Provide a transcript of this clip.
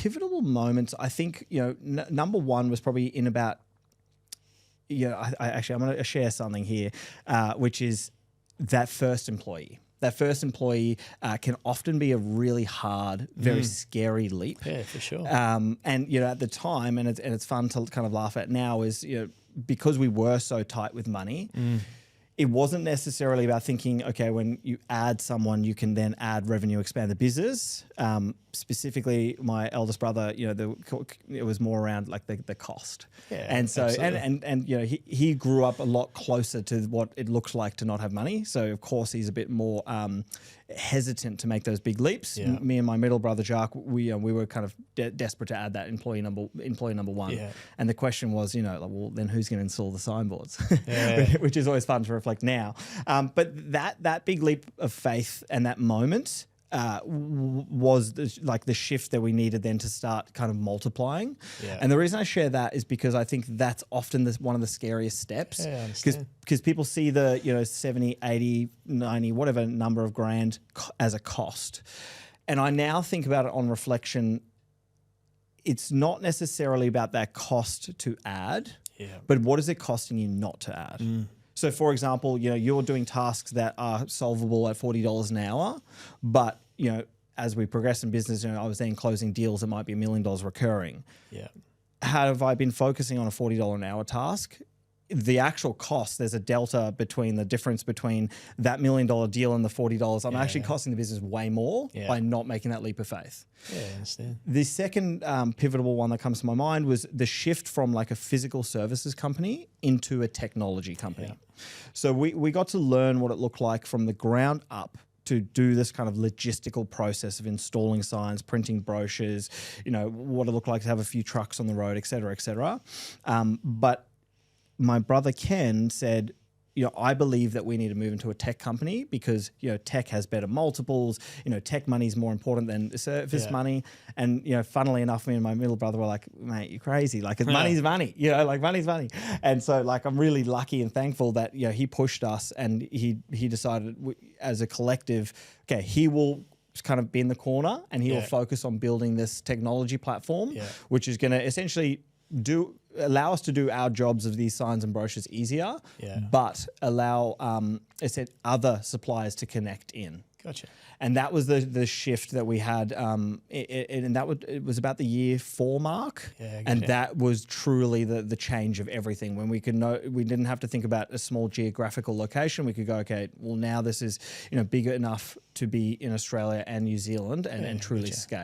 pivotal moments, I think, number one was probably in about, I'm going to share something here, which is that first employee. That first employee can often be a really hard, very scary leap. Yeah, for sure. And at the time, and it's fun to kind of laugh at now, is because we were so tight with money. It wasn't necessarily about thinking, okay, when you add someone, you can then add revenue, expand the business. Specifically, my eldest brother, it was more around like the cost. Yeah, and so, absolutely. and he grew up a lot closer to what it looks like to not have money. So of course he's a bit more hesitant to make those big leaps. Yeah. Me and my middle brother Jacques, we were kind of desperate to add that employee number one. Yeah. And the question was, well, then who's going to install the signboards? Yeah. Which is always fun to reflect now. But that big leap of faith and that moment was the shift that we needed then to start kind of multiplying. Yeah. And the reason I share that is because I think that's often one of the scariest steps. Yeah, I understand. Because people see the 70, 80, 90, whatever number of grand as a cost. And I now think about it on reflection, it's not necessarily about that cost to add, but what is it costing you not to add? So for example, you're doing tasks that are solvable at $40 an hour, but as we progress in business, I was then closing deals that might be $1 million recurring. Yeah. Have I been focusing on a $40 an hour task? The actual cost, there's a delta between the difference between that $1 million deal and the $40. I'm actually costing the business way more by not making that leap of faith. Yeah, I understand. The second pivotal one that comes to my mind was the shift from like a physical services company into a technology company. Yeah. So we got to learn what it looked like from the ground up to do this kind of logistical process of installing signs, printing brochures, what it looked like to have a few trucks on the road, et cetera, et cetera. But my brother Ken said, I believe that we need to move into a tech company because, tech has better multiples, tech money is more important than service money. And, funnily enough, me and my middle brother were like, mate, you're crazy. Like money's money, money's money. And so I'm really lucky and thankful that, he pushed us and he decided as a collective, okay, he will kind of be in the corner and he will focus on building this technology platform, which is going to essentially allow us to do our jobs of these signs and brochures easier, but allow other suppliers to connect in. Gotcha. And that was the shift that we had, and it was about the year 4 mark, and that was truly the change of everything. When we didn't have to think about a small geographical location. We could go, okay, well now this is big enough to be in Australia and New Zealand and truly scale.